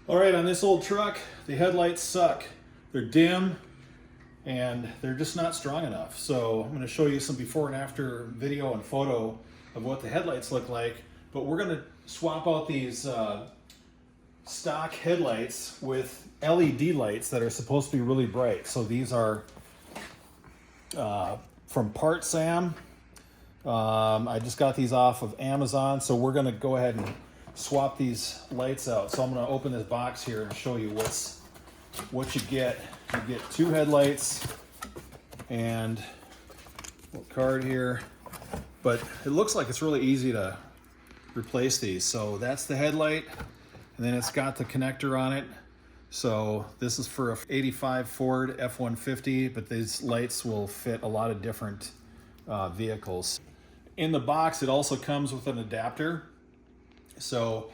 All right, on this old truck, the headlights suck. They're dim and they're just not strong enough. So I'm going to show you some before and after video and photo of what the headlights look like. But we're going to swap out these stock headlights with LED lights that are supposed to be really bright. So these are from Part Sam. I just got these off of Amazon, so we're going to go ahead and swap these lights out. So I'm going to open this box here and show you what you get. You get two headlights and a card here, but it looks like it's really easy to replace these. So that's the headlight, and then it's got the connector on it. So this is for a 85 Ford F-150, but these lights will fit a lot of different vehicles. In the box, it also comes with an adapter. So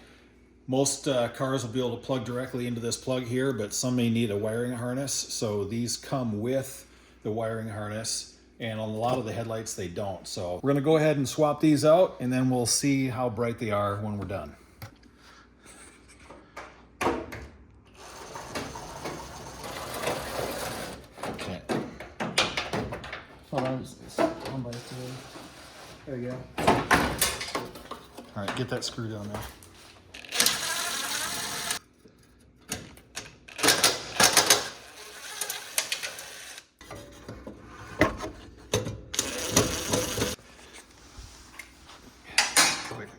most cars will be able to plug directly into this plug here, but some may need a wiring harness. So these come with the wiring harness, and on a lot of the headlights they don't. So we're gonna go ahead and swap these out, and then we'll see how bright they are when we're done. Okay. Hold on, just one by two. There we go. All right, get that screw down there.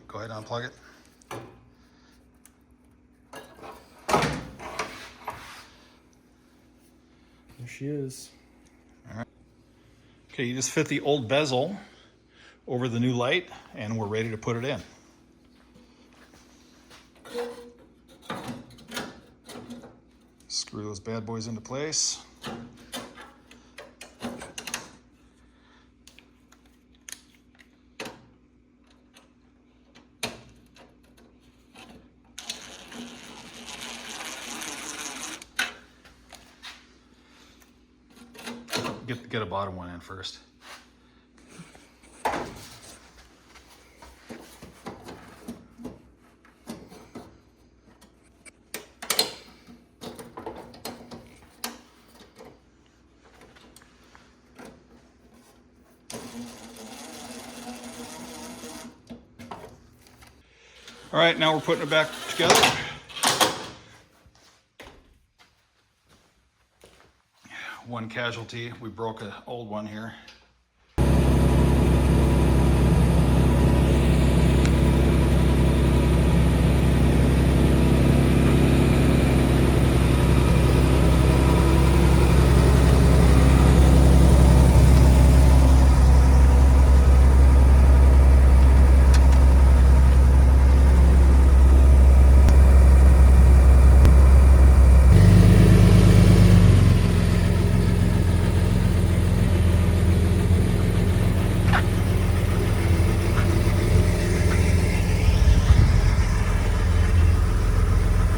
Go ahead and unplug it. There she is. All right. Okay, you just fit the old bezel over the new light, and we're ready to put it in. Screw those bad boys into place. Get a bottom one in first. All right, now we're putting it back together. One casualty, we broke an old one here.